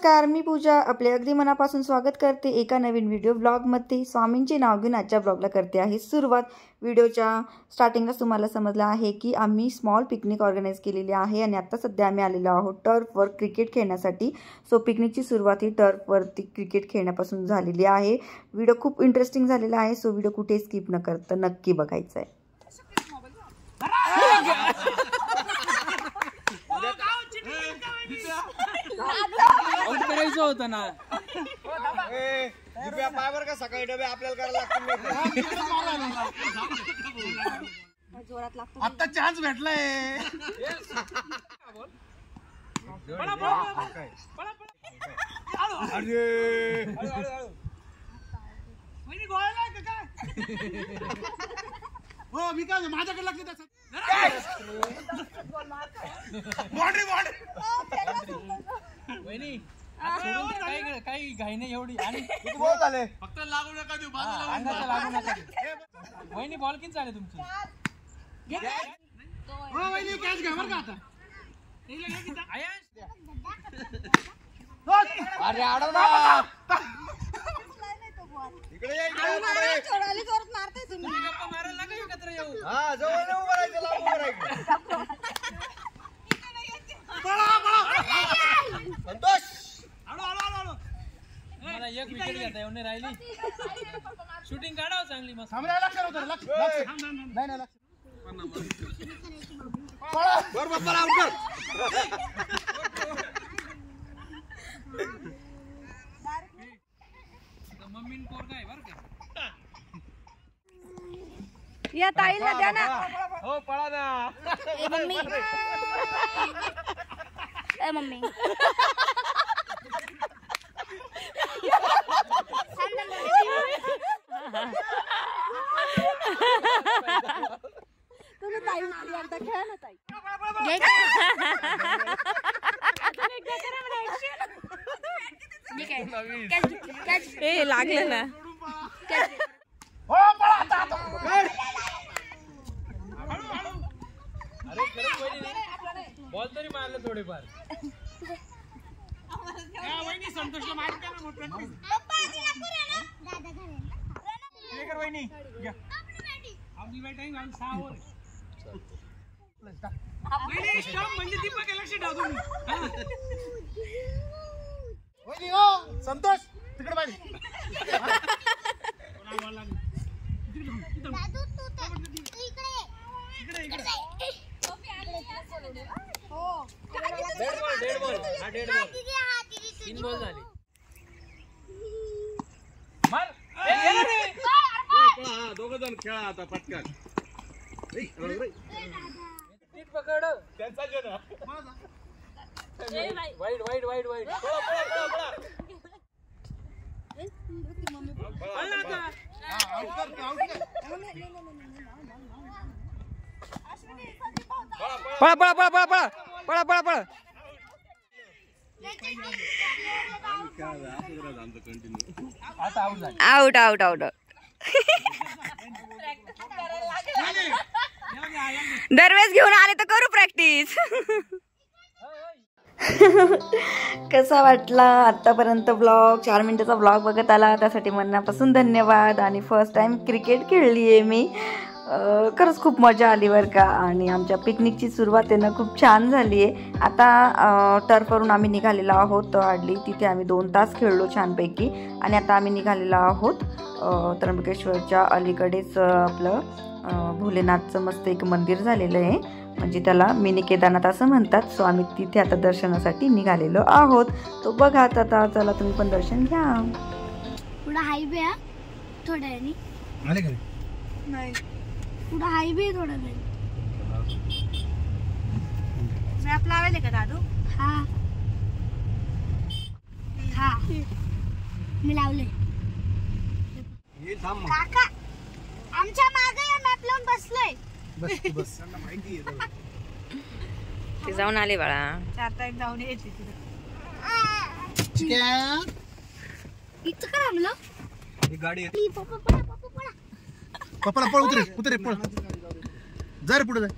नमस्कार, मी पूजा आपले अगदी मनापासून स्वागत करते एका नवीन व्हिडिओ ब्लॉगमध्ये। स्वामींचे नाव घेऊन आजच्या ब्लॉगला करते आहे सुरुवात। व्हिडिओच्या स्टार्टिंगलाच तुम्हाला समजलं आहे की आम्ही स्मॉल पिकनिक ऑर्गनाइज केलेली आहे आणि आता सध्या आम्ही आलेलो आहोत टर्फवर क्रिकेट खेळण्यासाठी। सो पिकनिकची सुरुवात ही टर्फवरती क्रिकेट खेळण्यापासून झालेली आहे। व्हिडिओ खूप इंटरेस्टिंग झालेला आहे, सो व्हिडिओ कुठे स्किप न करता नक्की बघायचा आहे। करायचं होतं ना पायवर का सकाळी डबे आपल्याला करायला लागतो। आता चान्स भेटलाय। हो मी काय माझ्याकडे लागते काही घाई नाही एवढी आणि फक्त लागू नका देऊ लागू नका वहिनी बॉल किती झाले तुमची कॅच घ्या बरं का आता। अरे अडव ना इकडे मारायला लागा एकत्र येऊ। हा जवळ नाही उभं राहायचं, लांब उभं राहायचं। संतोष मला एक विकेट घेता येऊन नाही राहिली। शूटिंग काढावं चांगली मस्त। लक्ष नाही लक्ष बरोबर पळा उठर। मम्मीन पोर काय बरं का या ताईला द्या ना। हो पळा ना। ए मम्मी ए मम्मी तुम्ही ताई एकदा खेळा ना ताई। ए लागलं ना। हो पळा आता अरे खरंच बॉल तरी मारले थोडेफार। वहिनी संतोषला मारून द्या ना वहिनी आपली बॅटिंग आणि 6 ओव्हर म्हणजे दीपक लक्ष ठेवा तुम्ही। वहिनी हो संतोष तिकडे बाहेर डेड बॉल 3 बॉल झाले। मार दोघं जण खेळा आता पटकन। नीट पकड त्यांचा जण वाईड वाईड वाईड वाईड पळा पळा पळा पळा पळा पळा पळा पळा। आता आउट झाले। आउट आउट आउट दरवेळेस घेऊन आले तर करू प्रॅक्टिस। कसा वाटला आतापर्यंत ब्लॉग? 4 मिनिटाचा ब्लॉग बघत आला त्यासाठी मनापासून धन्यवाद। आणि फर्स्ट टाइम क्रिकेट खेळली आहे मी, खरंच खूप मजा आली बरं का। आणि आमच्या पिकनिकची सुरुवात आहे ना खूप छान झाली आहे। आता टर्फवरून आम्ही निघालेलो आहोत आडली, तिथे आम्ही 2 तास खेळलो छानपैकी। आणि आता आम्ही निघालेलो आहोत त्र्यंबकेश्वरच्या अलीकडेच आपलं भोलेनाथचं मस्त एक मंदिर झालेलं आहे, म्हणजे त्याला मिनी केदारनाथ असं म्हणतात। सो आम्ही तिथे आता दर्शनासाठी निघालेलो आहोत। तो बघा आता, चला तुम्ही पण दर्शन घ्या। पुढे हायवे आहे थोड्या वेळाने आले का नाही, पुढे हायवे थोडा वेळ मॅप लावले का दादू? हा हा मी लावले। काका आमच्या मागे या मॅप लावून बसलोय। बस बस माहिती आहे ते जाऊन आले बाळा। 4 टाइम जाऊन येते इथं का थांबलो? ही गाडी आहे। पप्पा पळा पप्पा पळा पप्पाला पळ उतरे उतरे पळ जा रे पुढे जा।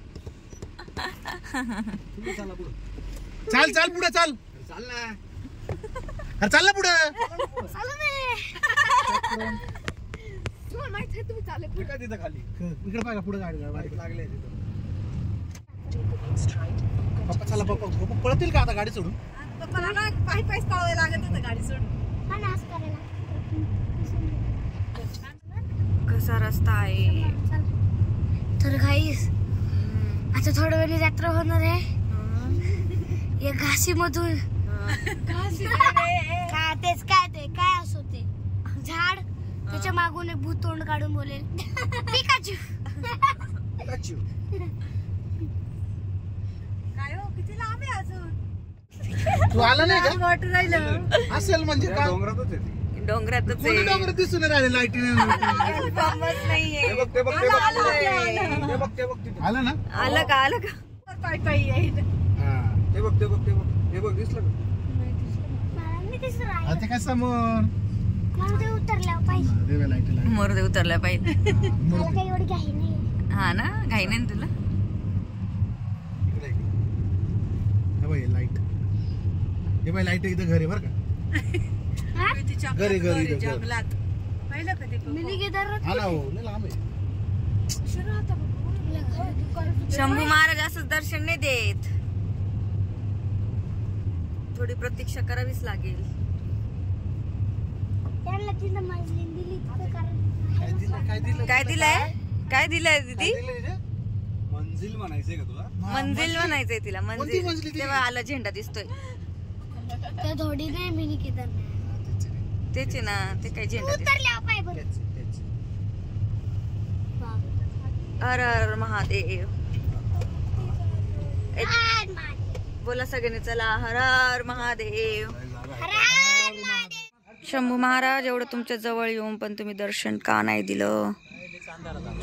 चाल चाल पुढे चाल चाल ना। अरे चाल ना पुढे. तिथं खाली इकडे पाहिजे पुढे गाडी लागले पप्पा चला पप्पा पळतील का आता गाडी सोडून. पाय पळावं लागत होतं गाडी सोडून. कसा रस्ता आहे. तर गाईस आता थोड्या वेळी यात्रा होणार आहे या घासी मधून. तेच काय ते काय असो ते झाड त्याच्या मागून एक भूत तोंड काढून बोलेल पिकाचू. काय हो किती लांब आहे अजून. तू आला नाही का. वाटत राहिलं असेल म्हणजे काय डोंगरातच आहे ती. डोंगरातच कोणी डोंगर दिसून राहिले लाईटीने. नाहीये. ते बघ ते बघ ते बघ ते बघ तिथे आलं ना. आलं का पाय पायी आहे. ते बघ ते बघ ते बघ हे बघ दिसलं का. ते काय समोर उतरल्यावर पाहिजे लाईट मोरदे उतरल्या पाहिजे. मला काही एवढी घाई नाही. हा ना घाई नाही ना तुला. लाईट हे बाई लाईट इथं घर आहे बरं का. घरी जंगलात पाहिलं कधी. मिनी केदारनाथ आला हो लय लांब आहे. शंभू महाराज असं दर्शन नाही देत. थोडी प्रतीक्षा करावीच लागेल. त्यांना तिथं मजली दिली कारण काय दिलंय काय दिलंय दीदी. मंजिल म्हणायचंय का तुला. मंजिल म्हणायचंय तिला. कोणती मंजिल मंजिल दिली? तेव्हा आला झेंडा दिसतोय. त्या थोडी नाही मिनी केदारनाथ तेच आहे ना ते काय झेंडा दिसतोय. उतरल्यावर पाय बरं. हर हर महादेव. बोला सगळ्यांनी चला हर हर महादेव. शंभू महाराज एवढं तुमच्या जवळ येऊन पण तुम्ही दर्शन का नाही दिलं.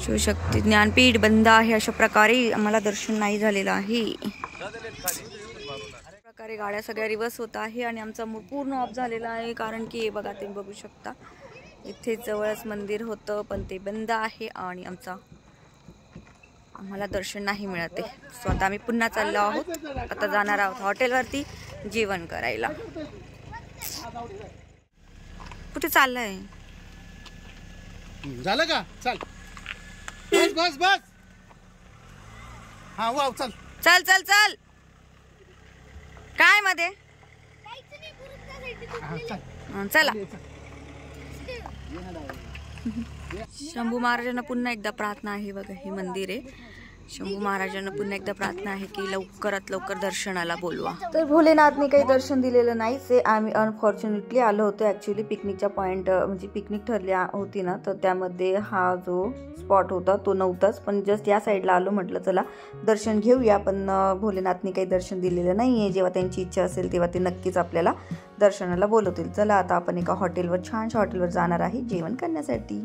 शिवशक्ती ज्ञानपीठ बंद आहे अशा प्रकारे आम्हाला दर्शन नाही झालेलं आहे. प्रकारे गाड्या सगळ्या रिवर्स होत आहे आणि आमचा मूड पूर्ण ऑफ झालेला आहे. कारण की हे बघा तुम्ही बघू शकता इथे जवळच मंदिर होतं पण ते बंद आहे आणि आम्हाला दर्शन नाही मिळते. सो आता आम्ही पुन्हा चाललो आहोत. आता जाणार आहोत हॉटेलवरती जेवण करायला. कुठे चाललंय. झालं का. चल बस बस बस. हा वाव चल चल चल चल. काय मध्ये चला. शंभू महाराजांना पुन्हा एकदा प्रार्थना आहे. बघा हे मंदिर आहे. शंभू महाराजांना पुन्हा एकदा प्रार्थना आहे की लवकरात लवकर दर्शनाला बोलवा. तर भोलेनाथने काही दर्शन दिलेलं नाहीच आहे. आम्ही अनफॉर्च्युनेटली आलो होतो. ॲक्च्युली पिकनिकच्या पॉईंट म्हणजे पिकनिक ठरली होती ना तर त्यामध्ये हा जो स्पॉट होता तो नव्हताच. पण जस्ट या साईडला आलो म्हटलं चला दर्शन घेऊया. पण भोलेनाथने काही दर्शन दिलेलं नाही आहे. जेव्हा त्यांची इच्छा असेल तेव्हा ते नक्कीच आपल्याला दर्शनाला बोलवतील. चला आता आपण एका हॉटेलवर छानशा हॉटेलवर जाणार आहे जेवण करण्यासाठी.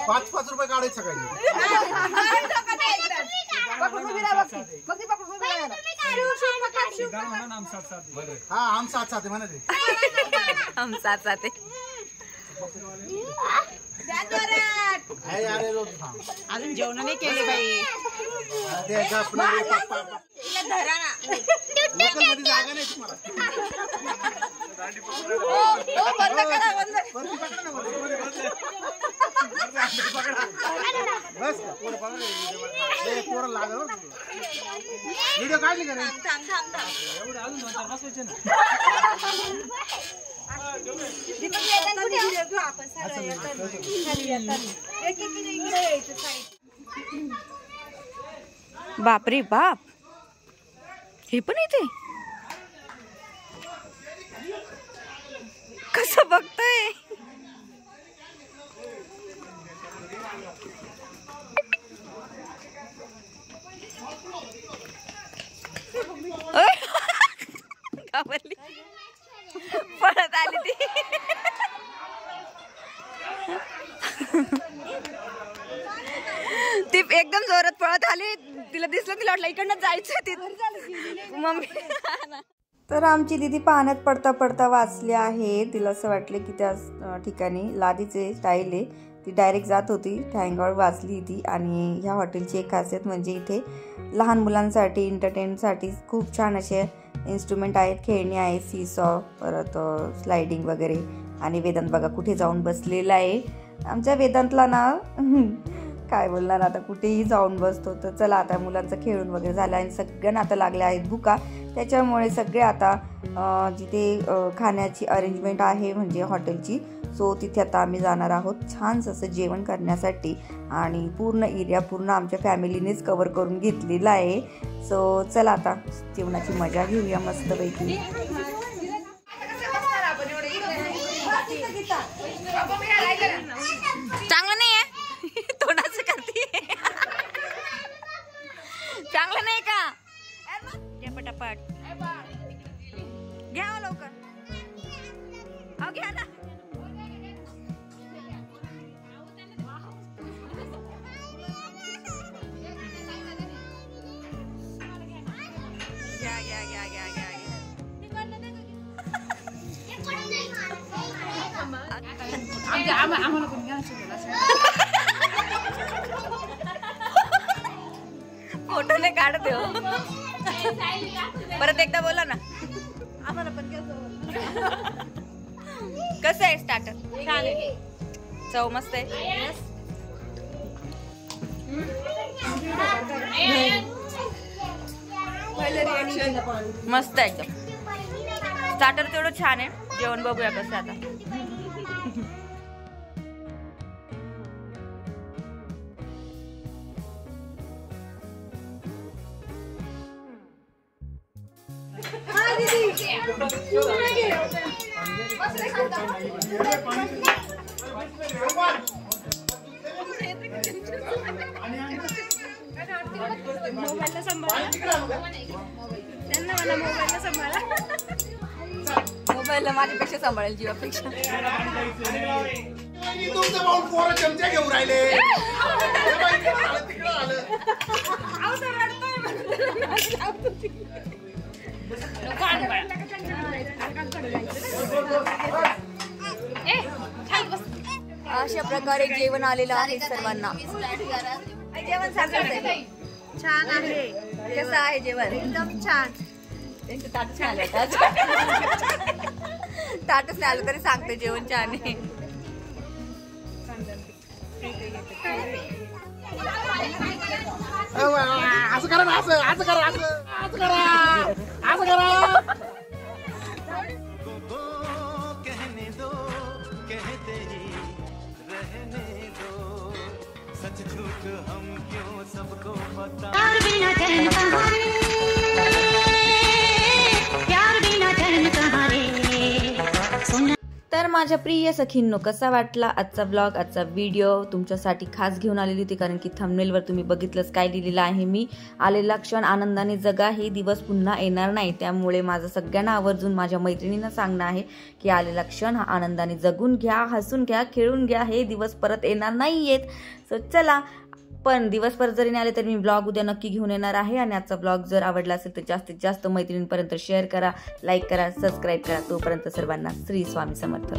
₹5 काढायचं सकाळी. हा आम साथ साथ म्हणा ते. हम साथ साथ अजून जेवण नाही केले बाई. जागा नाही तुम्हाला. बस लागल व्हिडिओ काढली का नाही. बापरे बाप हे पण येते कसं बघतोय. घाबरली पळत आली ती. ती एकदम जोरात पळत आली. तिला दिसलं तिला वाटलं इकडनं जायचं तिथं मम्मी. तर आमची दीदी पाण्यात पडता पडता वाचली आहे. तिला असं वाटलं की त्या ठिकाणी लादीचे स्टाईल आहे ती डायरेक्ट जात होती. थँक वाचली ती. आणि ह्या हॉटेलची एक खासियत म्हणजे इथे लहान मुलांसाठी एंटरटेनसाठी खूप छान असे इन्स्ट्रुमेंट आहेत, खेळणी आहेत, सीसॉ, परत स्लायडिंग वगैरे. आणि वेदांत बघा कुठे जाऊन बसलेला आहे. आमच्या वेदांतला ना काय बोलणार आता, कुठेही जाऊन बसतो. तर चला आता मुलांचं खेळून वगैरे झालं आणि सगळ्यांना आता लागल्या आहेत भुका. त्याच्यामुळे सगळे आता जिथे खाण्याची अरेंजमेंट आहे म्हणजे हॉटेलची, सो तिथे आता आम्ही जाणार आहोत छानसं असं जेवण करण्यासाठी. आणि पूर्ण एरिया पूर्ण आमच्या फॅमिलीनेच कवर करून घेतलेला आहे. सो चला आता जेवणाची मजा घेऊया मस्तपैकी. चांगलं नाही आहे तोंडाचं करते. चांगलं नाही का? घ्या पटापट घ्या लवकर. अहो घ्या ना. फोटो नाही काढत हो. परत एकदा बोला ना. आम्हाला पण कसं आहे स्टार्टर? छान आहे, चव मस्त आहे. मस्त आहे एकदम. स्टार्टर तेवढं छान आहे. जेवण बघूया कसं आता. मोबाईलला माझ्यापेक्षा सांभाळेल जीवापेक्षा. तुमचं पाऊल पोरं चमचे घेऊन राहिले. अशा प्रकारे जेवण आलेलं आहे सर्वांना. जेवण छान आहे. कसं आहे जेवण? एकदम छान. त्यांचं ताटच नाही आलं. ताटच नाही आलं तरी सांगते जेवण छान आहे. असं करा ना, असं असं करा, असं असं करा, असं करा. तर माझ्या प्रिय सखींनो, कसा वाटला आजचा ब्लॉग, आजचा व्हिडिओ? तुमच्यासाठी खास घेऊन आलेली होती कारण की थंबनेलवर तुम्ही बघितलंच काय लिहिलेलं आहे मी. आलेला क्षण आनंदाने जगा, हे दिवस पुन्हा येणार नाही. त्यामुळे माझं सगळ्यांना आवर्जून माझ्या मैत्रिणींना सांगणं आहे की आलेला क्षण हा आनंदाने जगून घ्या, हसून घ्या, खेळून घ्या. हे दिवस परत येणार नाहीयेत. सो चला, पण दिवस परत जरी नाही आले तर मी ब्लॉग उद्या नक्की घेऊन येणार आहे. आणि आजचा ब्लॉग जर आवडला असेल तर जास्तीत जास्त मैत्रिणींपर्यंत शेअर करा, लाईक करा, सबस्क्राईब करा. तोपर्यंत सर्वांना श्री स्वामी समर्थ.